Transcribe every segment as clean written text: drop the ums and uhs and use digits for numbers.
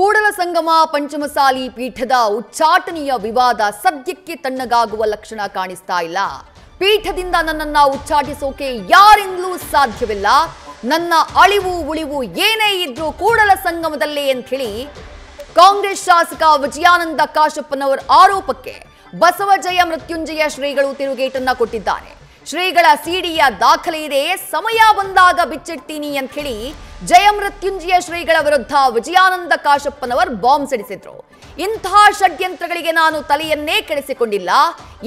ಕೂಡಲ ಸಂಗಮ ಪಂಚಮಸಾಲಿ ಪೀಠದ ಉಚ್ಚಾಟನೆಯ ವಿವಾದ ಸದ್ಯಕ್ಕೆ ತಣ್ಣಗಾಗುವ ಲಕ್ಷಣ ಕಾಣಿಸ್ತಾ ಇಲ್ಲ. ಪೀಠದಿಂದ ನನ್ನನ್ನ ಉಚ್ಚಾಟಿಸೋಕೆ ಯಾರಿಂದಲೂ ಸಾಧ್ಯವಿಲ್ಲ. ನನ್ನ ಅಳಿವು ಉಳಿವು ಏನೇ ಇದ್ರೂ ಕೂಡಲ ಸಂಗಮದಲ್ಲೇ ಅಂತ ಹೇಳಿ ಕಾಂಗ್ರೆಸ್ ಶಾಸಕ ವಿಜಯಾನಂದ ಕಾಶಪ್ಪನವರ ಆರೋಪಕ್ಕೆ ಬಸವಜಯ ಮೃತ್ಯುಂಜಯ ಶ್ರೀಗಳು ತಿರುಗೇಟನ್ನ ಕೊಟ್ಟಿದ್ದಾರೆ. ಶ್ರೀಗಳ ಸಿಡಿಯ ದಾಖಲೆ ಇದೆ, ಸಮಯ ಬಂದಾಗ ಬಿಚ್ಚಿಡ್ತೀನಿ ಅಂತ ಹೇಳಿ ಜಯಮೃತ್ಯುಂಜಯ ಶ್ರೀಗಳ ವಿರುದ್ಧ ವಿಜಯಾನಂದ ಕಾಶಪ್ಪನವರು ಬಾಂಬ್ ಸಿಡಿಸಿದ್ರು. ಇಂತಹ ಷಡ್ಯಂತ್ರಗಳಿಗೆ ನಾನು ತಲೆಯನ್ನೇ ಕೆಡಿಸಿಕೊಂಡಿಲ್ಲ.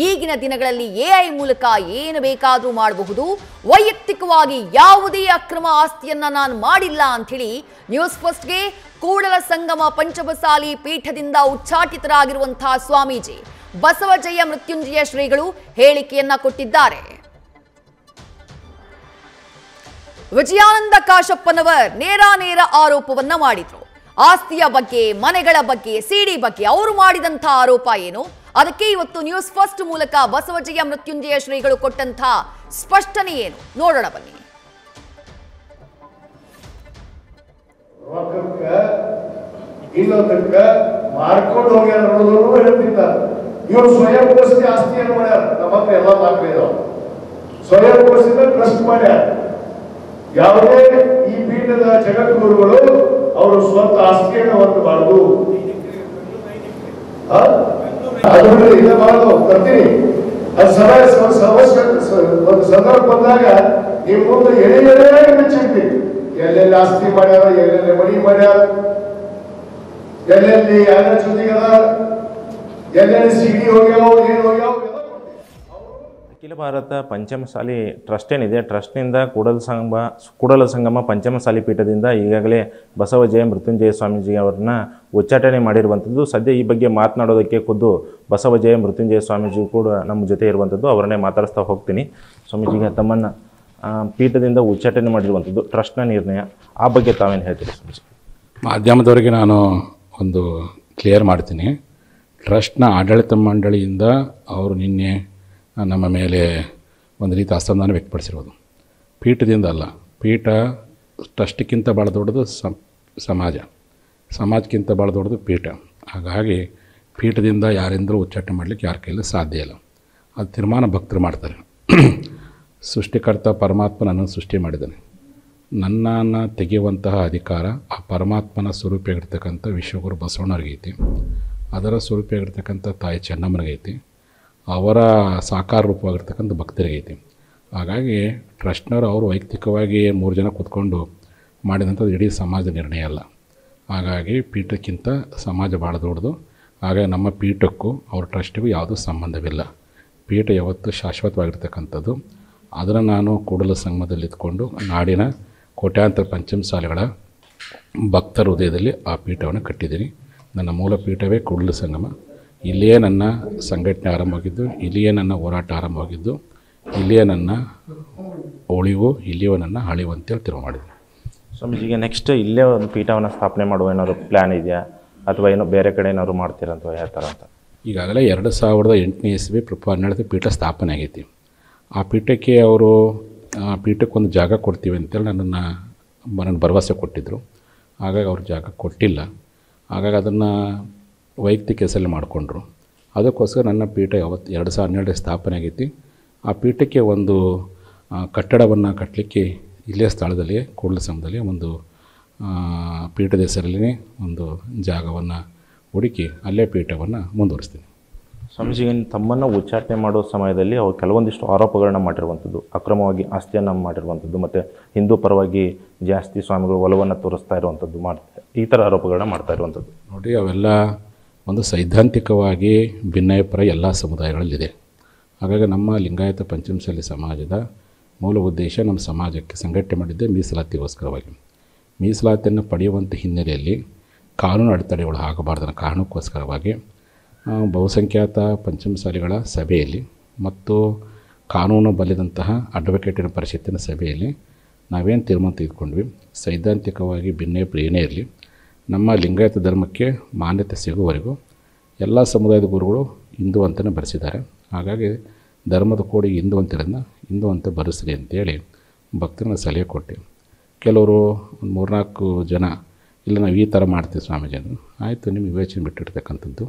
ಈಗಿನ ದಿನಗಳಲ್ಲಿ ಎಐ ಮೂಲಕ ಏನು ಬೇಕಾದರೂ ಮಾಡಬಹುದು. ವೈಯಕ್ತಿಕವಾಗಿ ಯಾವುದೇ ಅಕ್ರಮ ಆಸ್ತಿಯನ್ನ ನಾನು ಮಾಡಿಲ್ಲ ಅಂತ ಹೇಳಿ ನ್ಯೂಸ್ ಫಸ್ಟ್ಗೆ ಕೂಡಲ ಸಂಗಮ ಪಂಚಮಸಾಲಿ ಪೀಠದಿಂದ ಉಚ್ಚಾಟಿತರಾಗಿರುವಂತಹ ಸ್ವಾಮೀಜಿ ಬಸವಜಯ ಮೃತ್ಯುಂಜಯ ಶ್ರೀಗಳು ಹೇಳಿಕೆಯನ್ನ ಕೊಟ್ಟಿದ್ದಾರೆ. ವಿಜಯಾನಂದ ಕಾಶಪ್ಪನವರ್ ನೇರ ಆರೋಪವನ್ನ ಮಾಡಿದ್ರು. ಆಸ್ತಿಯ ಬಗ್ಗೆ, ಮನೆಗಳ ಬಗ್ಗೆ, ಸಿಡಿ ಬಗ್ಗೆ ಅವರು ಮಾಡಿದಂಥ ಆರೋಪ ಏನು, ಅದಕ್ಕೆ ಇವತ್ತು ನ್ಯೂಸ್ ಫಸ್ಟ್ ಮೂಲಕ ಬಸವಜಯ ಮೃತ್ಯುಂಜಯ ಶ್ರೀಗಳು ಕೊಟ್ಟಂತ ಸ್ಪಷ್ಟನೆ ಏನು ನೋಡೋಣ ಬನ್ನಿ. ಮಾರ್ಕೊಂಡು ಹೋಗ್ಯಾರ ಹೇಳ್ತಿದ್ದಾರೆ. ಇವರು ಸ್ವಯಂ ಘೋಷಿತ ಆಸ್ತಿಯನ್ನು ಮಾಡ್ಯಾರ. ನಮ್ಮ ಹತ್ರ ಎಲ್ಲ ದಾಖಲೆ ಇದಾವೆ. ಸ್ವಯಂ ಘೋಷಿತ ಟ್ರಸ್ಟ್ ಮಾಡ್ಯಾರ. ಯಾವುದೇ ಈ ಪೀಠದ ಜಗದ್ಗುರುಗಳು ಅವರು ಸ್ವಂತ ಆಸ್ತಿಯನ್ನು ಹೊಂದಬಾರದು. ಅದು ಮಾಡಲು ತರ್ತೀನಿ. ಅದು ಒಂದು ಸಂದರ್ಭ ಬಂದಾಗ ನೀವು ಮುಂದೆ ಎಳೆಯಾಗಿ ಮೆಚ್ಚಿರ್ತೀವಿ. ಎಲ್ಲೆಲ್ಲಿ ಆಸ್ತಿ ಮಾಡ್ಯಾರ, ಎಲ್ಲೆಲ್ಲಿ ಮಣಿ ಮಾಡ್ಯಾರ, ಎಲ್ಲೆಲ್ಲಿ ಯಾರ ಜೊತೆಗದ, ಎಲ್ಲೆಲ್ಲಿ ಸಿಡಿ ಹೋಗ್ಯಾವ, ಏನು ಹೋಗ್ಯಾವ. ಅಖಿಲ ಭಾರತ ಪಂಚಮಸಾಲಿ ಟ್ರಸ್ಟ್ ಏನಿದೆ, ಟ್ರಸ್ಟ್ನಿಂದ ಕೂಡಲ ಸಂಗಮ ಪಂಚಮಸಾಲಿ ಪೀಠದಿಂದ ಈಗಾಗಲೇ ಬಸವಜಯ ಮೃತ್ಯುಂಜಯ ಸ್ವಾಮೀಜಿ ಅವರನ್ನ ಉಚ್ಚಾಟನೆ ಮಾಡಿರುವಂಥದ್ದು. ಸದ್ಯ ಈ ಬಗ್ಗೆ ಮಾತನಾಡೋದಕ್ಕೆ ಖುದ್ದು ಬಸವಜಯ ಮೃತ್ಯುಂಜಯ ಸ್ವಾಮೀಜಿ ಕೂಡ ನಮ್ಮ ಜೊತೆ ಇರುವಂಥದ್ದು. ಅವರನ್ನೇ ಮಾತಾಡಿಸ್ತಾ ಹೋಗ್ತೀನಿ. ಸ್ವಾಮೀಜಿಗೆ ತಮ್ಮನ್ನು ಪೀಠದಿಂದ ಉಚ್ಚಾಟನೆ ಮಾಡಿರುವಂಥದ್ದು ಟ್ರಸ್ಟ್ನ ನಿರ್ಣಯ, ಆ ಬಗ್ಗೆ ತಾವೇನು ಹೇಳ್ತೀರಿ ಸ್ವಾಮೀಜಿ? ಮಾಧ್ಯಮದವರಿಗೆ ನಾನು ಒಂದು ಕ್ಲಿಯರ್ ಮಾಡ್ತೀನಿ. ಟ್ರಸ್ಟ್ನ ಆಡಳಿತ ಮಂಡಳಿಯಿಂದ ಅವರು ನಿನ್ನೆ ನಮ್ಮ ಮೇಲೆ ಒಂದು ರೀತಿ ಅಸಮಾಧಾನ ವ್ಯಕ್ತಪಡಿಸಿರೋದು. ಪೀಠದಿಂದ ಅಲ್ಲ, ಪೀಠ ಟ್ರಸ್ಟ್ಗಿಂತ ಭಾಳ ದೊಡ್ಡದು ಸಮಾಜಕ್ಕಿಂತ ಭಾಳ ದೊಡ್ಡದು ಪೀಠ. ಹಾಗಾಗಿ ಪೀಠದಿಂದ ಯಾರಿಂದಲೂ ಉಚ್ಚಾಟನೆ ಮಾಡಲಿಕ್ಕೆ ಯಾರ ಕೈಯಲ್ಲಿ ಸಾಧ್ಯ ಇಲ್ಲ. ಅದು ತೀರ್ಮಾನ ಭಕ್ತರು ಮಾಡ್ತಾರೆ. ಸೃಷ್ಟಿಕರ್ತ ಪರಮಾತ್ಮ ನನ್ನನ್ನು ಸೃಷ್ಟಿ ಮಾಡಿದ್ದಾನೆ. ನನ್ನನ್ನು ತೆಗೆಯುವಂತಹ ಅಧಿಕಾರ ಆ ಪರಮಾತ್ಮನ ಸ್ವರೂಪಿಯಾಗಿರ್ತಕ್ಕಂಥ ವಿಶ್ವಗುರು ಬಸವಣ್ಣವ್ರಿಗೈತಿ. ಅದರ ಸ್ವರೂಪಿಯಾಗಿರ್ತಕ್ಕಂಥ ತಾಯಿ ಚೆನ್ನಮ್ಮನಿಗೈತಿ. ಅವರ ಸಾಕಾರ ರೂಪವಾಗಿರ್ತಕ್ಕಂಥ ಭಕ್ತರಿಗೈತಿ. ಹಾಗಾಗಿ ಟ್ರಸ್ಟ್ನವರು ಅವರು ವೈಯಕ್ತಿಕವಾಗಿ 3 ಜನ ಕೂತ್ಕೊಂಡು ಮಾಡಿದಂಥದ್ದು ಇಡೀ ಸಮಾಜದ ನಿರ್ಣಯ ಅಲ್ಲ. ಹಾಗಾಗಿ ಪೀಠಕ್ಕಿಂತ ಸಮಾಜ ಭಾಳ ದೊಡ್ಡದು. ಹಾಗಾಗಿ ನಮ್ಮ ಪೀಠಕ್ಕೂ ಅವ್ರ ಟ್ರಸ್ಟಿಗೂ ಯಾವುದೂ ಸಂಬಂಧವಿಲ್ಲ. ಪೀಠ ಯಾವತ್ತೂ ಶಾಶ್ವತವಾಗಿರ್ತಕ್ಕಂಥದ್ದು. ಅದನ್ನು ನಾನು ಕೂಡಲ ಸಂಗಮದಲ್ಲಿ ಇದ್ಕೊಂಡು ನಾಡಿನ ಕೋಟ್ಯಾಂತರ ಪಂಚಮಸಾಲಿಗಳ ಭಕ್ತರ ಹೃದಯದಲ್ಲಿ ಆ ಪೀಠವನ್ನು ಕಟ್ಟಿದ್ದೀನಿ. ನನ್ನ ಮೂಲ ಪೀಠವೇ ಕೂಡಲ ಸಂಗಮ. ಇಲ್ಲಿಯೇ ನನ್ನ ಸಂಘಟನೆ ಆರಂಭವಾಗಿದ್ದು, ಇಲ್ಲಿಯೇ ನನ್ನ ಹೋರಾಟ ಆರಂಭವಾಗಿದ್ದು, ಇಲ್ಲಿಯೇ ನನ್ನ ಉಳಿವು, ಇಲ್ಲಿಯೇ ನನ್ನ ಅಳಿವು ಅಂತೇಳಿ ತೀರ್ಮಾನ ಮಾಡಿದ್ದೀನಿ. ಸ್ವಾಮೀಜಿಗೆ ನೆಕ್ಸ್ಟ್ ಇಲ್ಲೇ ಒಂದು ಪೀಠವನ್ನು ಸ್ಥಾಪನೆ ಮಾಡುವ ಏನಾದ್ರು ಪ್ಲ್ಯಾನ್ ಇದೆಯಾ, ಅಥವಾ ಏನೋ ಬೇರೆ ಕಡೆ ಏನಾದ್ರು ಮಾಡ್ತೀರಂತ ಯಾವ ಥರ ಅಂತ? ಈಗಾಗಲೇ 2008ನೇ ಇಸ್ವಿ ಫೆಬ್ರವರಿ 12 ಪೀಠ ಸ್ಥಾಪನೆ ಆಗೈತಿ. ಆ ಪೀಠಕ್ಕೆ ಅವರು ಪೀಠಕ್ಕೊಂದು ಜಾಗ ಕೊಡ್ತೀವಿ ಅಂತೇಳಿ ನನ್ನ ಭರವಸೆ ಕೊಟ್ಟಿದ್ದರು. ಹಾಗಾಗಿ ಅವ್ರು ಜಾಗ ಕೊಟ್ಟಿಲ್ಲ. ಹಾಗಾಗಿ ಅದನ್ನು ವೈಯಕ್ತಿಕ ಹೆಸರಲ್ಲಿ ಮಾಡಿಕೊಂಡ್ರು. ಅದಕ್ಕೋಸ್ಕರ ನನ್ನ ಪೀಠ 2012 ಸ್ಥಾಪನೆ ಆಗೈತಿ. ಆ ಪೀಠಕ್ಕೆ ಒಂದು ಕಟ್ಟಡವನ್ನು ಕಟ್ಟಲಿಕ್ಕೆ ಇಲ್ಲೇ ಸ್ಥಳದಲ್ಲಿ ಕೂಡಲ ಸಂಗಮದಲ್ಲಿ ಒಂದು ಪೀಠದ ಹೆಸರಲ್ಲಿ ಒಂದು ಜಾಗವನ್ನು ಹುಡುಕಿ ಅಲ್ಲೇ ಪೀಠವನ್ನು ಮುಂದುವರಿಸ್ತೀನಿ. ಸ್ವಾಮೀಜಿಗೆ ತಮ್ಮನ್ನು ಉಚ್ಚಾಟನೆ ಮಾಡೋ ಸಮಯದಲ್ಲಿ ಅವರು ಕೆಲವೊಂದಿಷ್ಟು ಆರೋಪಗಳನ್ನ ಮಾಡಿರುವಂಥದ್ದು, ಅಕ್ರಮವಾಗಿ ಆಸ್ತಿಯನ್ನು ಮಾಡಿರುವಂಥದ್ದು, ಮತ್ತು ಹಿಂದೂ ಪರವಾಗಿ ಜಾಸ್ತಿ ಸ್ವಾಮಿಗಳು ಒಲವನ್ನು ತೋರಿಸ್ತಾ ಇರುವಂಥದ್ದು, ಈ ಥರ ಆರೋಪಗಳನ್ನ ಮಾಡ್ತಾ ಇರುವಂಥದ್ದು. ನೋಡಿ, ಅವೆಲ್ಲ ಒಂದು ಸೈದ್ಧಾಂತಿಕವಾಗಿ ಭಿನ್ನಾಭಿಪ್ರಾಯ ಎಲ್ಲ ಸಮುದಾಯಗಳಲ್ಲಿದೆ. ಹಾಗಾಗಿ ನಮ್ಮ ಲಿಂಗಾಯತ ಪಂಚಮಸಾಲಿ ಸಮಾಜದ ಮೂಲ ಉದ್ದೇಶ ನಮ್ಮ ಸಮಾಜಕ್ಕೆ ಸಂಘಟನೆ ಮಾಡಿದ್ದೆ ಮೀಸಲಾತಿಗೋಸ್ಕರವಾಗಿ. ಮೀಸಲಾತಿಯನ್ನು ಪಡೆಯುವಂಥ ಹಿನ್ನೆಲೆಯಲ್ಲಿ ಕಾನೂನು ಅಡೆತಡೆಗಳು ಆಗಬಾರ್ದನ್ನ ಕಾರಣಕ್ಕೋಸ್ಕರವಾಗಿ ಬಹುಸಂಖ್ಯಾತ ಪಂಚಮಸಾಲಿಗಳ ಸಭೆಯಲ್ಲಿ ಮತ್ತು ಕಾನೂನು ಬಲ್ಲಿದಂತಹ ಅಡ್ವೊಕೇಟಿನ ಪರಿಷತ್ತಿನ ಸಭೆಯಲ್ಲಿ ನಾವೇನು ತೀರ್ಮಾನ ತೆಗೆದುಕೊಂಡ್ವಿ, ಸೈದ್ಧಾಂತಿಕವಾಗಿ ಭಿನ್ನಾಭಿಪ್ರಾಯ ಏನೇ ಇರಲಿ, ನಮ್ಮ ಲಿಂಗಾಯತ ಧರ್ಮಕ್ಕೆ ಮಾನ್ಯತೆ ಸಿಗುವವರೆಗೂ ಎಲ್ಲ ಸಮುದಾಯದ ಗುರುಗಳು ಹಿಂದೂ ಅಂತಲೇ ಬರೆಸಿದ್ದಾರೆ. ಹಾಗಾಗಿ ಧರ್ಮದ ಕೋಡಿ ಹಿಂದೂ ಅಂತಿರೋದನ್ನ ಹಿಂದೂ ಅಂತ ಬರೆಸ್ರಿ ಅಂತೇಳಿ ಭಕ್ತರನ್ನ ಸಲಹೆ ಕೊಟ್ಟು ಕೆಲವರು ಒಂದು 3-4 ಜನ ಇಲ್ಲ ನಾವು ಈ ಥರ ಮಾಡ್ತೀವಿ ಸ್ವಾಮೀಜಿ ಅಂದರು. ಆಯಿತು, ನಿಮ್ಮ ವಿವೇಚನೆ ಬಿಟ್ಟಿರ್ತಕ್ಕಂಥದ್ದು.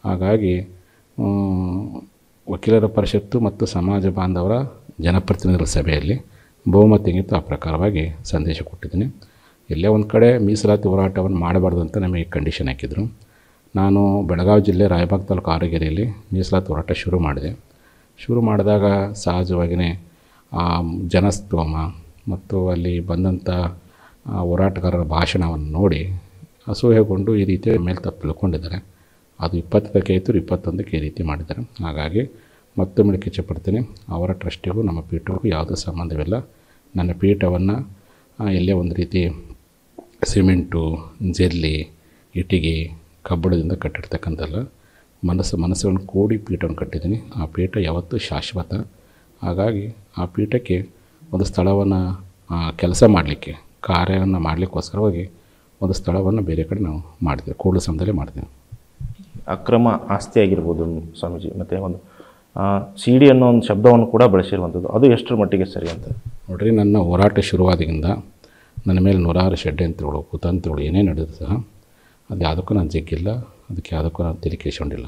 ಹಾಗಾಗಿ ವಕೀಲರ ಪರಿಷತ್ತು ಮತ್ತು ಸಮಾಜ ಬಾಂಧವರ ಜನಪ್ರತಿನಿಧಿಗಳ ಸಭೆಯಲ್ಲಿ ಬಹುಮತಿಗಿಂತ ಆ ಪ್ರಕಾರವಾಗಿ ಸಂದೇಶ ಕೊಟ್ಟಿದ್ದೀನಿ. ಎಲ್ಲೇ ಒಂದು ಕಡೆ ಮೀಸಲಾತಿ ಹೋರಾಟವನ್ನು ಮಾಡಬಾರ್ದು ಅಂತ ನಮಗೆ ಕಂಡೀಷನ್ ಹಾಕಿದರು. ನಾನು ಬೆಳಗಾವಿ ಜಿಲ್ಲೆ ರಾಯಬಾಗ್ ತಾಲೂಕು ಆರಗೆರೆಯಲ್ಲಿ ಮೀಸಲಾತಿ ಹೋರಾಟ ಶುರು ಮಾಡಿದಾಗ ಸಹಜವಾಗಿಯೇ ಜನಸ್ತೋಮ ಮತ್ತು ಅಲ್ಲಿ ಬಂದಂಥ ಹೋರಾಟಗಾರರ ಭಾಷಣವನ್ನು ನೋಡಿ ಅಸೂಯೆಗೊಂಡು ಈ ರೀತಿ ಮೇಲೆ ತಪ್ಪು ತಿಳ್ಕೊಂಡಿದ್ದಾರೆ. ಅದು 20ಕ್ಕೆ ಆಯಿತು, 21ಕ್ಕೆ ಈ ರೀತಿ ಮಾಡಿದ್ದಾರೆ. ಹಾಗಾಗಿ ಮತ್ತೊಮ್ಮೆ ಕಿಚ್ಚಪಡ್ತೀನಿ, ಅವರ ಟ್ರಸ್ಟಿಗೂ ನಮ್ಮ ಪೀಠಕ್ಕೂ ಯಾವುದೇ ಸಂಬಂಧವಿಲ್ಲ. ನನ್ನ ಪೀಠವನ್ನು ಎಲ್ಲೇ ಒಂದು ರೀತಿ ಸಿಮೆಂಟು, ಜೆಲ್ಲಿ, ಇಟ್ಟಿಗೆ, ಕಬ್ಬಣದಿಂದ ಕಟ್ಟಿರ್ತಕ್ಕಂಥಲ್ಲ. ಮನಸ್ಸನ್ನು ಕೂಡಿ ಪೀಠವನ್ನು ಕಟ್ಟಿದ್ದೀನಿ. ಆ ಪೀಠ ಯಾವತ್ತೂ ಶಾಶ್ವತ. ಹಾಗಾಗಿ ಆ ಪೀಠಕ್ಕೆ ಒಂದು ಸ್ಥಳವನ್ನು ಕೆಲಸ ಮಾಡಲಿಕ್ಕೆ, ಕಾರ್ಯವನ್ನು ಮಾಡಲಿಕ್ಕೋಸ್ಕರವಾಗಿ ಒಂದು ಸ್ಥಳವನ್ನು ಬೇರೆ ಕಡೆ ನಾವು ಮಾಡಿದ್ದೇವೆ, ಕೂಡಲ ಸಂಘದಲ್ಲೇ ಮಾಡ್ತೀವಿ. ಅಕ್ರಮ ಆಸ್ತಿ ಆಗಿರ್ಬೋದು ಸ್ವಾಮೀಜಿ, ಮತ್ತು ಒಂದು CD ಅನ್ನೋ ಒಂದು ಶಬ್ದವನ್ನು ಕೂಡ ಬಳಸಿರುವಂಥದ್ದು, ಅದು ಎಷ್ಟರ ಮಟ್ಟಿಗೆ ಸರಿ ಅಂತ? ನೋಡಿರಿ, ನನ್ನ ಹೋರಾಟ ಶುರುವಾದಾಗಿಂದ ನನ್ನ ಮೇಲೆ ನೂರಾರು ಷಡ್ಯಂತ್ರಗಳು, ಕುತಂತ್ರಗಳು ಏನೇ ನಡೆದ್ರು ಸಹ ಅದು ಯಾವುದಕ್ಕೂ ನಾನು ಜಗ್ಗಿಲ್ಲ, ಅದಕ್ಕೆ ಯಾವುದಕ್ಕೂ ನಾನು ತಲೆ ಕೆಡಿಸ್ಕೊಂಡಿಲ್ಲ.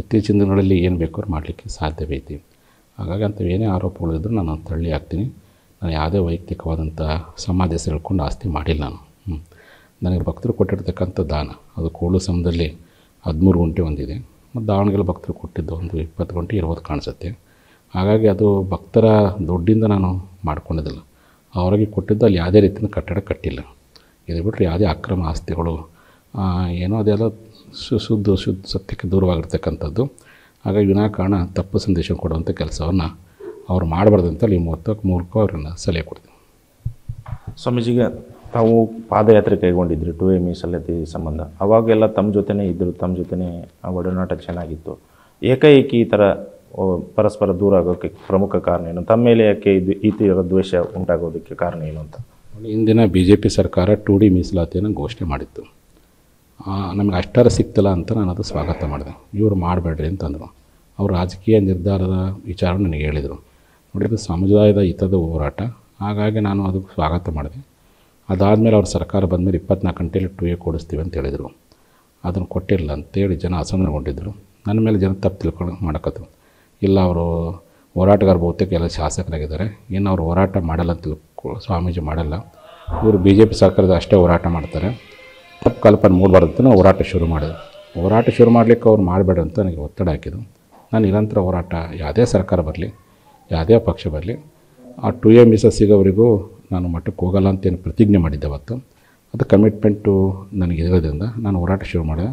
ಇತ್ತೀಚಿನ ದಿನಗಳಲ್ಲಿ ಏನು ಬೇಕಾದ್ರೂ ಮಾಡಲಿಕ್ಕೆ ಸಾಧ್ಯವೈತಿ. ಹಾಗಾಗಿ ಅಂಥವು ಏನೇ ಆರೋಪಗಳಿದ್ದರೂ ನಾನು ತಳ್ಳಿ ಹಾಕ್ತೀನಿ. ನಾನು ಯಾವುದೇ ವೈಯಕ್ತಿಕವಾದಂಥ ಸಮಾಜ ಸೇರಿಕೊಂಡು ಆಸ್ತಿ ಮಾಡಿಲ್ಲ ನಾನು. ನನಗೆ ಭಕ್ತರು ಕೊಟ್ಟಿರ್ತಕ್ಕಂಥ ದಾನ ಅದು ಕೂಡಲ ಸಂಘದಲ್ಲಿ 13 ಗುಂಟೆ ಹೊಂದಿದೆ, ಮತ್ತು ದಾವಣಗೆರೆ ಭಕ್ತರು ಕೊಟ್ಟಿದ್ದು ಒಂದು 20 ಗುಂಟೆ ಇರ್ಬೋದು ಕಾಣಿಸುತ್ತೆ. ಹಾಗಾಗಿ ಅದು ಭಕ್ತರ ದುಡ್ಡಿಂದ ನಾನು ಮಾಡ್ಕೊಂಡಿದ್ದಿಲ್ಲ. ಅವರಿಗೆ ಕೊಟ್ಟಿದ್ದು ಅಲ್ಲಿ ಯಾವುದೇ ರೀತಿಯ ಕಟ್ಟಡ ಕಟ್ಟಿಲ್ಲ. ಇದು ಬಿಟ್ಟರೆ ಯಾವುದೇ ಅಕ್ರಮ ಆಸ್ತಿಗಳು ಏನೋ ಅದೆಲ್ಲ ಶುದ್ಧ ಸತ್ಯಕ್ಕೆ ದೂರವಾಗಿರ್ತಕ್ಕಂಥದ್ದು. ಹಾಗಾಗಿ ವಿನಾಕಾರಣ ತಪ್ಪು ಸಂದೇಶ ಕೊಡುವಂಥ ಕೆಲಸವನ್ನು ಅವ್ರು ಮಾಡಬಾರ್ದಂತ ಈ ಮೂಲಕ ಅವ್ರನ್ನ ಸಲಹೆ ಕೊಡ್ತೀನಿ. ಸ್ವಾಮೀಜಿಗೆ ತಾವು ಪಾದಯಾತ್ರೆ ಕೈಗೊಂಡಿದ್ರಿ 2A ಮೀಸಲಾತಿ ಸಂಬಂಧ. ಅವಾಗೆಲ್ಲ ತಮ್ಮ ಜೊತೆನೇ ಇದ್ದರು, ತಮ್ಮ ಜೊತೆನೇ ಒಡನಾಟ ಚೆನ್ನಾಗಿತ್ತು. ಏಕಾಏಕಿ ಈ ಥರ ಪರಸ್ಪರ ದೂರ ಆಗೋಕ್ಕೆ ಪ್ರಮುಖ ಕಾರಣ ಏನು? ತಮ್ಮ ಮೇಲೆ ಯಾಕೆ ಈ ಥರ ದ್ವೇಷ ಉಂಟಾಗೋದಕ್ಕೆ ಕಾರಣ ಏನು ಅಂತ? ಇಂದಿನ BJP ಸರ್ಕಾರ 2D ಮೀಸಲಾತಿಯನ್ನು ಘೋಷಣೆ ಮಾಡಿತ್ತು. ನಮಗೆ ಅಷ್ಟಾರ ಸಿಕ್ತಲ್ಲ ಅಂತ ನಾನು ಅದು ಸ್ವಾಗತ ಮಾಡಿದೆ. ಇವರು ಮಾಡಬೇಡ್ರಿ ಅಂತಂದರು. ಅವರು ರಾಜಕೀಯ ನಿರ್ಧಾರದ ವಿಚಾರ ನನಗೆ ಹೇಳಿದರು. ನೋಡಿದ್ದು ಸಮುದಾಯದ ಹಿತದ ಹೋರಾಟ, ಹಾಗಾಗಿ ನಾನು ಅದಕ್ಕೆ ಸ್ವಾಗತ ಮಾಡಿದೆ. ಅದಾದಮೇಲೆ ಅವ್ರ ಸರ್ಕಾರ ಬಂದಮೇಲೆ 24 ಗಂಟೆಯಲ್ಲಿ 2A ಕೊಡಿಸ್ತೀವಿ ಅಂತ ಹೇಳಿದರು. ಅದನ್ನು ಕೊಟ್ಟಿಲ್ಲ ಅಂತೇಳಿ ಜನ ಅಸಮಾಧಾನಗೊಂಡಿದ್ದರು. ನನ್ನ ಮೇಲೆ ಜನ ತಪ್ಪು ತಿಳ್ಕೊಂಡು ಮಾಡಕತ್ತರು. ಇಲ್ಲ, ಅವರು ಹೋರಾಟಗಾರ ಬಹುತೇಕ ಎಲ್ಲ ಶಾಸಕರಾಗಿದ್ದಾರೆ, ಇನ್ನು ಅವರು ಹೋರಾಟ ಮಾಡಲ್ಲ ಅಂತ ಸ್ವಾಮೀಜಿ ಮಾಡಲ್ಲ, ಇವರು BJP ಸರ್ಕಾರದ ಅಷ್ಟೇ ಹೋರಾಟ ಮಾಡ್ತಾರೆ, ತಪ್ಪು ಕಲ್ಪನೆ ಮೂಡಬಾರ್ದು ಅಂತ ನಾವು ಹೋರಾಟ ಶುರು ಮಾಡಿದೆ. ಹೋರಾಟ ಶುರು ಮಾಡಲಿಕ್ಕೆ ಅವ್ರು ಮಾಡಬೇಡ ಅಂತ ನನಗೆ ಒತ್ತಡ ಹಾಕಿದ್ರು. ನಾನು ನಿರಂತರ ಹೋರಾಟ, ಯಾವುದೇ ಸರ್ಕಾರ ಬರಲಿ, ಯಾವುದೇ ಪಕ್ಷ ಬರಲಿ, ಆ 2A ಮೀಸಲು ಸಿಗೋವರೆಗೂ ನಾನು ಮಟ್ಟಕ್ಕೆ ಹೋಗಲ್ಲ ಅಂತೇನು ಪ್ರತಿಜ್ಞೆ ಮಾಡಿದ್ದೆ ಅವತ್ತು. ಅದು ಕಮಿಟ್ಮೆಂಟು ನನಗೆ ಇರೋದ್ರಿಂದ ನಾನು ಹೋರಾಟ ಶುರು ಮಾಡಿದೆ.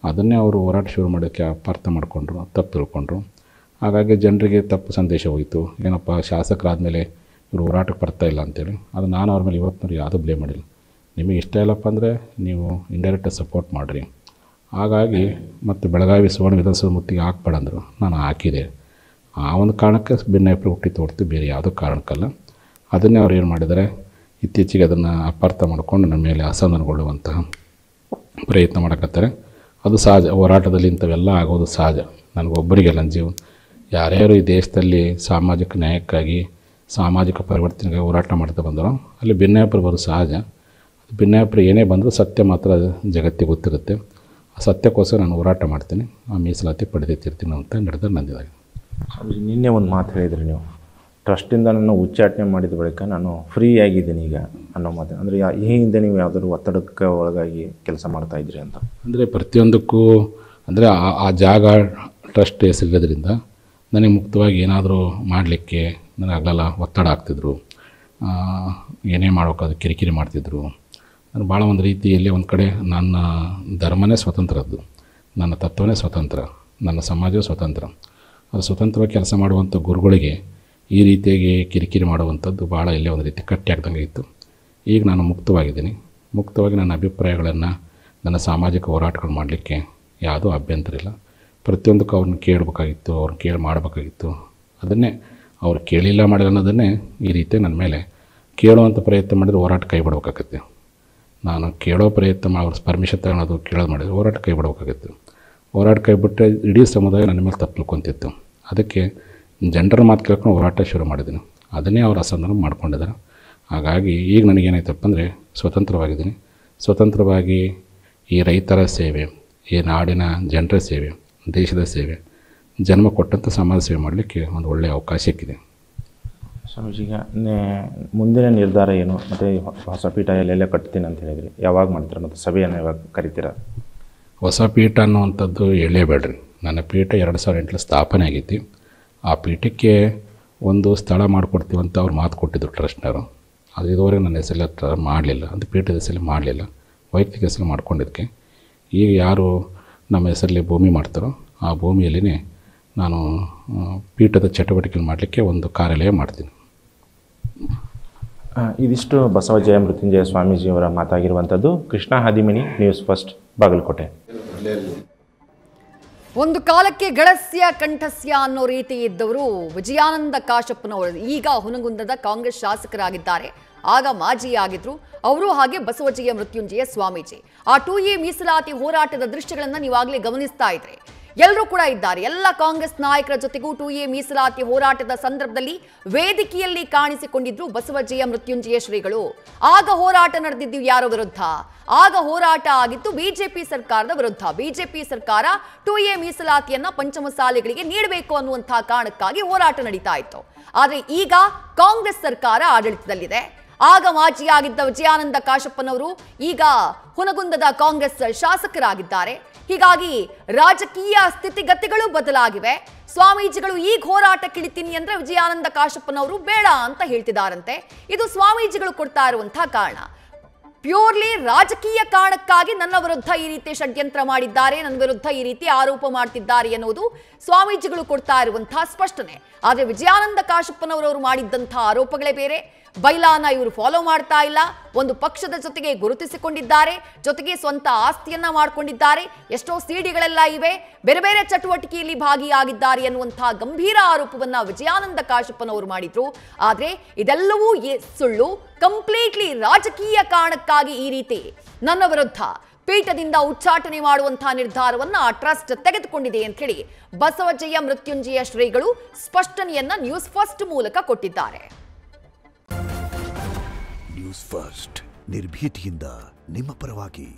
ಅದನ್ನೇ ಅವರು ಹೋರಾಟ ಶುರು ಮಾಡೋಕ್ಕೆ ಅಪಾರ್ಥ ಮಾಡಿಕೊಂಡ್ರು, ತಪ್ಪು ತಿಳ್ಕೊಂಡ್ರು. ಹಾಗಾಗಿ ಜನರಿಗೆ ತಪ್ಪು ಸಂದೇಶ ಹೋಯಿತು. ಏನಪ್ಪ, ಶಾಸಕರಾದಮೇಲೆ ಇವರು ಹೋರಾಟಕ್ಕೆ ಬರ್ತಾಯಿಲ್ಲ ಅಂತೇಳಿ. ಅದು ನಾನು ಅವ್ರ ಮೇಲೆ ಇವತ್ತಿನವ್ರು ಯಾವುದೂ ಬ್ಲೇಮ್ ಮಾಡಿಲ್ಲ. ನಿಮಗೆ ಇಷ್ಟ ಇಲ್ಲಪ್ಪ ಅಂದರೆ ನೀವು ಇಂಡೈರೆಕ್ಟಾಗಿ ಸಪೋರ್ಟ್ ಮಾಡಿರಿ. ಹಾಗಾಗಿ ಮತ್ತು ಬೆಳಗಾವಿ ಸುವರ್ಣ ವಿಧಾನಸೌಧ ಮುತ್ತಿಗೆ ಹಾಕ್ಬೇಡ ಅಂದರು, ನಾನು ಹಾಕಿದೆ. ಆ ಒಂದು ಕಾರಣಕ್ಕೆ ಭಿನ್ನಾಭಿಪ್ರಾಯ ಹುಟ್ಟಿ ತೋರ್ತು, ಬೇರೆ ಯಾವುದೋ ಕಾರಣಕ್ಕಲ್ಲ. ಅದನ್ನೇ ಅವ್ರು ಏನು ಮಾಡಿದ್ದಾರೆ, ಇತ್ತೀಚೆಗೆ ಅದನ್ನು ಅಪಾರ್ಥ ಮಾಡಿಕೊಂಡು ನನ್ನ ಮೇಲೆ ಅಸಮಾಧಾನಗೊಳ್ಳುವಂತಹ ಪ್ರಯತ್ನ ಮಾಡಕತ್ತಾರೆ. ಅದು ಸಹಜ, ಹೋರಾಟದಲ್ಲಿ ಇಂಥವೆಲ್ಲ ಆಗೋದು ಸಹಜ. ನನಗೊಬ್ಬರಿಗೆ ನನ್ನ ಜೀವನ, ಯಾರ್ಯಾರು ಈ ದೇಶದಲ್ಲಿ ಸಾಮಾಜಿಕ ನ್ಯಾಯಕ್ಕಾಗಿ, ಸಾಮಾಜಿಕ ಪರಿವರ್ತನೆಗಾಗಿ ಹೋರಾಟ ಮಾಡ್ತಾ ಬಂದರೋ ಅಲ್ಲಿ ಭಿನ್ನಾಭಿಪ್ರಾಯ ಬರೋದು ಸಹಜ. ಭಿನ್ನಾಭಿಪ್ರಾಯ ಏನೇ ಬಂದರೂ ಸತ್ಯ ಮಾತ್ರ ಜಗತ್ತಿಗೆ ಗೊತ್ತಿರುತ್ತೆ. ಆ ಸತ್ಯಕ್ಕೋಸ್ಕರ ನಾನು ಹೋರಾಟ ಮಾಡ್ತೀನಿ, ಆ ಮೀಸಲಾತಿ ಪಡೆದಿರ್ತೀನಿ ಅಂತ ನಡೆದ ನಂದಿದಾಗಿ. ನಿನ್ನೆ ಒಂದು ಮಾತು ಹೇಳಿದ್ರಿ ನೀವು, ಟ್ರಸ್ಟಿಂದ ನಾನು ಉಚ್ಚಾಟನೆ ಮಾಡಿದ ಬಳಿಕ ನಾನು ಫ್ರೀ ಆಗಿದ್ದೀನಿ ಈಗ ಅನ್ನೋ ಮಾತು. ಅಂದರೆ ಈ ಹಿಂದೆ ನೀವು ಯಾವುದಾದ್ರು ಒತ್ತಡಕ್ಕೆ ಒಳಗಾಗಿ ಕೆಲಸ ಮಾಡ್ತಾಯಿದ್ರಿ ಅಂತ? ಅಂದರೆ ಪ್ರತಿಯೊಂದಕ್ಕೂ ಅಂದರೆ ಆ ಜಾಗ ಟ್ರಸ್ಟ್ ಹೆಸರಿರೋದ್ರಿಂದ ನನಗೆ ಮುಕ್ತವಾಗಿ ಏನಾದರೂ ಮಾಡಲಿಕ್ಕೆ ನನಗಾಗಲ್ಲ, ಒತ್ತಡ ಆಗ್ತಿದ್ರು, ಏನೇ ಮಾಡೋಕ್ಕಾದ್ರು ಕಿರಿಕಿರಿ ಮಾಡ್ತಿದ್ರು. ನಾನು ಭಾಳ ಒಂದು ರೀತಿಯಲ್ಲಿ ಒಂದು ಕಡೆ ನನ್ನ ಧರ್ಮನೇ ಸ್ವತಂತ್ರದ್ದು, ನನ್ನ ತತ್ವನೇ ಸ್ವತಂತ್ರ, ನನ್ನ ಸಮಾಜವೇ ಸ್ವತಂತ್ರ. ಅದು ಸ್ವತಂತ್ರವಾಗಿ ಕೆಲಸ ಮಾಡುವಂಥ ಗುರುಗಳಿಗೆ ಈ ರೀತಿಯಾಗಿ ಕಿರಿಕಿರಿ ಮಾಡುವಂಥದ್ದು ಭಾಳ ಎಲ್ಲೇ ಒಂದು ರೀತಿ ಕಟ್ಟಿ ಹಾಕ್ದಂಗೆ ಇತ್ತು. ಈಗ ನಾನು ಮುಕ್ತವಾಗಿದ್ದೀನಿ. ಮುಕ್ತವಾಗಿ ನನ್ನ ಅಭಿಪ್ರಾಯಗಳನ್ನು, ನನ್ನ ಸಾಮಾಜಿಕ ಹೋರಾಟಗಳು ಮಾಡಲಿಕ್ಕೆ ಯಾವುದೂ ಅಭ್ಯಂತರ ಇಲ್ಲ. ಪ್ರತಿಯೊಂದಕ್ಕೂ ಅವ್ರನ್ನ ಕೇಳಬೇಕಾಗಿತ್ತು, ಅವ್ರನ್ನ ಕೇಳಿ ಮಾಡಬೇಕಾಗಿತ್ತು. ಅದನ್ನೇ ಅವ್ರು ಕೇಳಿಲ್ಲ ಮಾಡಿಲ್ಲ ಅನ್ನೋದನ್ನೇ ಈ ರೀತಿ ನನ್ನ ಮೇಲೆ ಕೇಳುವಂಥ ಪ್ರಯತ್ನ ಮಾಡಿದರೆ ಹೋರಾಟ ಕೈ ಬಿಡಬೇಕಾಗತ್ತೆ. ನಾನು ಕೇಳೋ ಪ್ರಯತ್ನ ಅವ್ರ ಪರ್ಮಿಷನ್ ತಗೊಳ್ಳೋದು ಕೇಳೋದು ಮಾಡಿದರೆ ಹೋರಾಟ ಕೈ ಬಿಡಬೇಕಾಗಿತ್ತು. ಹೋರಾಟ ಕೈ ಬಿಟ್ಟರೆ ಇಡೀ ಸಮುದಾಯ ನನ್ನ ಮೇಲೆ ತಪ್ಪು ತಿಳ್ಕೊಂತಿತ್ತು. ಅದಕ್ಕೆ ಜನರ ಮಾತು ಕೇಳ್ಕೊಂಡು ಹೋರಾಟ ಶುರು ಮಾಡಿದ್ದೀನಿ. ಅದನ್ನೇ ಅವ್ರು ಅಸಮಾಧಾನ ಮಾಡ್ಕೊಂಡಿದ್ದಾರೆ. ಹಾಗಾಗಿ ಈಗ ನನಗೇನಾಯ್ತಪ್ಪ ಅಂದರೆ ಸ್ವತಂತ್ರವಾಗಿದ್ದೀನಿ. ಸ್ವತಂತ್ರವಾಗಿ ಈ ರೈತರ ಸೇವೆ, ಈ ನಾಡಿನ ಜನರ ಸೇವೆ, ದೇಶದ ಸೇವೆ, ಜನ್ಮ ಕೊಟ್ಟಂಥ ಸಮಾಜ ಸೇವೆ ಮಾಡಲಿಕ್ಕೆ ಒಂದು ಒಳ್ಳೆಯ ಅವಕಾಶ ಸಿಕ್ಕಿದೆ. ಸ್ವಾಮೀಜಿಗ ಮುಂದಿನ ನಿರ್ಧಾರ ಏನು? ಮತ್ತು ಹೊಸ ಪೀಠ ಎಲ್ಲೆಲ್ಲ ಕಟ್ತೀನಿ ಅಂತ ಹೇಳಿದ್ರಿ, ಯಾವಾಗ ಮಾಡ್ತೀರಾ ಮತ್ತು ಸಭೆಯನ್ನು ಯಾವಾಗ ಕರಿತೀರಾ? ಹೊಸ ಪೀಠ ಅನ್ನುವಂಥದ್ದು ಹೇಳಲೇಬೇಡ್ರಿ. ನನ್ನ ಪೀಠ 2008 ಸ್ಥಾಪನೆ ಆಗೈತಿ. ಆ ಪೀಠಕ್ಕೆ ಒಂದು ಸ್ಥಳ ಮಾಡಿಕೊಡ್ತೀವಿ ಅಂತ ಅವ್ರು ಮಾತು ಕೊಟ್ಟಿದ್ರು ಟ್ರಸ್ಟ್ನವರು. ಅದು ಇದುವರೆಗೆ ನನ್ನ ಹೆಸರಲ್ಲಿ ಮಾಡಲಿಲ್ಲ, ಅದು ಪೀಠದ ಹೆಸರಲ್ಲಿ ಮಾಡಲಿಲ್ಲ, ವೈಯಕ್ತಿಕ ಹೆಸರು ಮಾಡ್ಕೊಂಡಿದ್ದಕ್ಕೆ. ಈಗ ಯಾರು ನಮ್ಮ ಹೆಸರಲ್ಲಿ ಭೂಮಿ ಮಾಡ್ತಾರೋ ಆ ಭೂಮಿಯಲ್ಲಿನೇ ನಾನು ಪೀಠದ ಚಟುವಟಿಕೆ ಮಾಡಲಿಕ್ಕೆ ಒಂದು ಕಾರ್ಯಾಲಯ ಮಾಡ್ತೀನಿ. ಇದಿಷ್ಟು ಬಸವಜಯ ಮೃತ್ಯುಂಜಯ ಸ್ವಾಮೀಜಿಯವರ ಮಾತಾಗಿರುವಂಥದ್ದು. Krishna Hadimani, news first, Bagalkote. ಒಂದು ಕಾಲಕ್ಕೆ ಗಳಸ್ಯ ಕಂಠಸ್ಯ ಅನ್ನೋ ರೀತಿ ಇದ್ದವರು ವಿಜಯಾನಂದ ಕಾಶಪ್ಪನವರು ಈಗ ಹುನಗುಂದದ ಕಾಂಗ್ರೆಸ್ ಶಾಸಕರಾಗಿದ್ದಾರೆ. ಆಗ ಮಾಜಿ ಆಗಿದ್ರು ಅವರು. ಹಾಗೆ ಬಸವಜಯ ಮೃತ್ಯುಂಜಯ ಸ್ವಾಮೀಜಿ. ಆ 2A ಮೀಸಲಾತಿ ಹೋರಾಟದ ದೃಶ್ಯಗಳನ್ನು ನೀವಾಗಲೇ ಗಮನಿಸ್ತಾ ಇದ್ರಿ. ಎಲ್ಲರೂ ಕೂಡ ಇದ್ದಾರೆ. ಎಲ್ಲ ಕಾಂಗ್ರೆಸ್ ನಾಯಕರ ಜೊತೆಗೂ 2A ಮೀಸಲಾತಿ ಹೋರಾಟದ ಸಂದರ್ಭದಲ್ಲಿ ವೇದಿಕೆಯಲ್ಲಿ ಕಾಣಿಸಿಕೊಂಡಿದ್ರು ಬಸವಜಯ ಮೃತ್ಯುಂಜಯ ಶ್ರೀಗಳು. ಆಗ ಹೋರಾಟ ನಡೆದಿದ್ದು ಯಾರ ವಿರುದ್ಧ? ಆಗ ಹೋರಾಟ ಆಗಿತ್ತು ಬಿಜೆಪಿ ಸರ್ಕಾರದ ವಿರುದ್ಧ. ಬಿಜೆಪಿ ಸರ್ಕಾರ 2A ಮೀಸಲಾತಿಯನ್ನ ಪಂಚಮಸಾಲಿಗಳಿಗೆ ನೀಡಬೇಕು ಅನ್ನುವಂತಹ ಕಾರಣಕ್ಕಾಗಿ ಹೋರಾಟ ನಡೀತಾ ಇತ್ತು. ಆದ್ರೆ ಈಗ ಕಾಂಗ್ರೆಸ್ ಸರ್ಕಾರ ಆಡಳಿತದಲ್ಲಿದೆ. ಆಗ ಮಾಜಿಯಾಗಿದ್ದ ವಿಜಯಾನಂದ ಕಾಶಪ್ಪನವರು ಈಗ ಹುನಗುಂದದ ಕಾಂಗ್ರೆಸ್ ಶಾಸಕರಾಗಿದ್ದಾರೆ. ಹೀಗಾಗಿ ರಾಜಕೀಯ ಸ್ಥಿತಿಗತಿಗಳು ಬದಲಾಗಿವೆ. ಸ್ವಾಮೀಜಿಗಳು ಈಗ ಹೋರಾಟಕ್ಕಿಳಿತೀನಿ ಅಂದ್ರೆ ವಿಜಯಾನಂದ ಕಾಶಪ್ಪನವರು ಬೇಡ ಅಂತ ಹೇಳ್ತಿದ್ದಾರಂತೆ. ಇದು ಸ್ವಾಮೀಜಿಗಳು ಕೊಡ್ತಾ ಇರುವಂತಹ ಕಾರಣ. ಪ್ಯೂರ್ಲಿ ರಾಜಕೀಯ ಕಾರಣಕ್ಕಾಗಿ ನನ್ನ ವಿರುದ್ಧ ಈ ರೀತಿ ಷಡ್ಯಂತ್ರ ಮಾಡಿದ್ದಾರೆ, ನನ್ನ ವಿರುದ್ಧ ಈ ರೀತಿ ಆರೋಪ ಮಾಡ್ತಿದ್ದಾರೆ ಎನ್ನುವುದು ಸ್ವಾಮೀಜಿಗಳು ಕೊಡ್ತಾ ಇರುವಂತಹ ಸ್ಪಷ್ಟನೆ. ಆದರೆ ವಿಜಯಾನಂದ ಕಾಶಪ್ಪನವರವರು ಮಾಡಿದ್ದಂತಹ ಆರೋಪಗಳೇ ಬೇರೆ. ಬೈಲಾನ ಇವರು ಫಾಲೋ ಮಾಡ್ತಾ ಇಲ್ಲ, ಒಂದು ಪಕ್ಷದ ಜೊತೆಗೆ ಗುರುತಿಸಿಕೊಂಡಿದ್ದಾರೆ, ಜೊತೆಗೆ ಸ್ವಂತ ಆಸ್ತಿಯನ್ನ ಮಾಡಿಕೊಂಡಿದ್ದಾರೆ, ಎಷ್ಟೋ ಸಿಡಿಗಳೆಲ್ಲ ಇವೆ, ಬೇರೆ ಬೇರೆ ಚಟುವಟಿಕೆಯಲ್ಲಿ ಭಾಗಿಯಾಗಿದ್ದಾರೆ ಎನ್ನುವಂತಹ ಗಂಭೀರ ಆರೋಪವನ್ನ ವಿಜಯಾನಂದ ಕಾಶಪ್ಪನವರು ಮಾಡಿದ್ರು. ಆದ್ರೆ ಇದೆಲ್ಲವೂ ಸುಳ್ಳು. ಕಂಪ್ಲೀಟ್ಲಿ ರಾಜಕೀಯ ಕಾರಣಕ್ಕಾಗಿ ಈ ರೀತಿ ನನ್ನ ವಿರುದ್ಧ ಪೀಠದಿಂದ ಉಚ್ಚಾಟನೆ ಮಾಡುವಂತಹ ನಿರ್ಧಾರವನ್ನ ಆ ಟ್ರಸ್ಟ್ ತೆಗೆದುಕೊಂಡಿದೆ ಅಂತ ಹೇಳಿ ಬಸವಜಯ ಮೃತ್ಯುಂಜಯ ಶ್ರೀಗಳು ಸ್ಪಷ್ಟನೆಯನ್ನ ನ್ಯೂಸ್ ಫಸ್ಟ್ ಮೂಲಕ ಕೊಟ್ಟಿದ್ದಾರೆ. ನ್ಯೂಸ್ ಫಸ್ಟ್ ನಿರ್ಭೀತಿಯಿಂದ ನಿಮ್ಮ ಪರವಾಗಿ.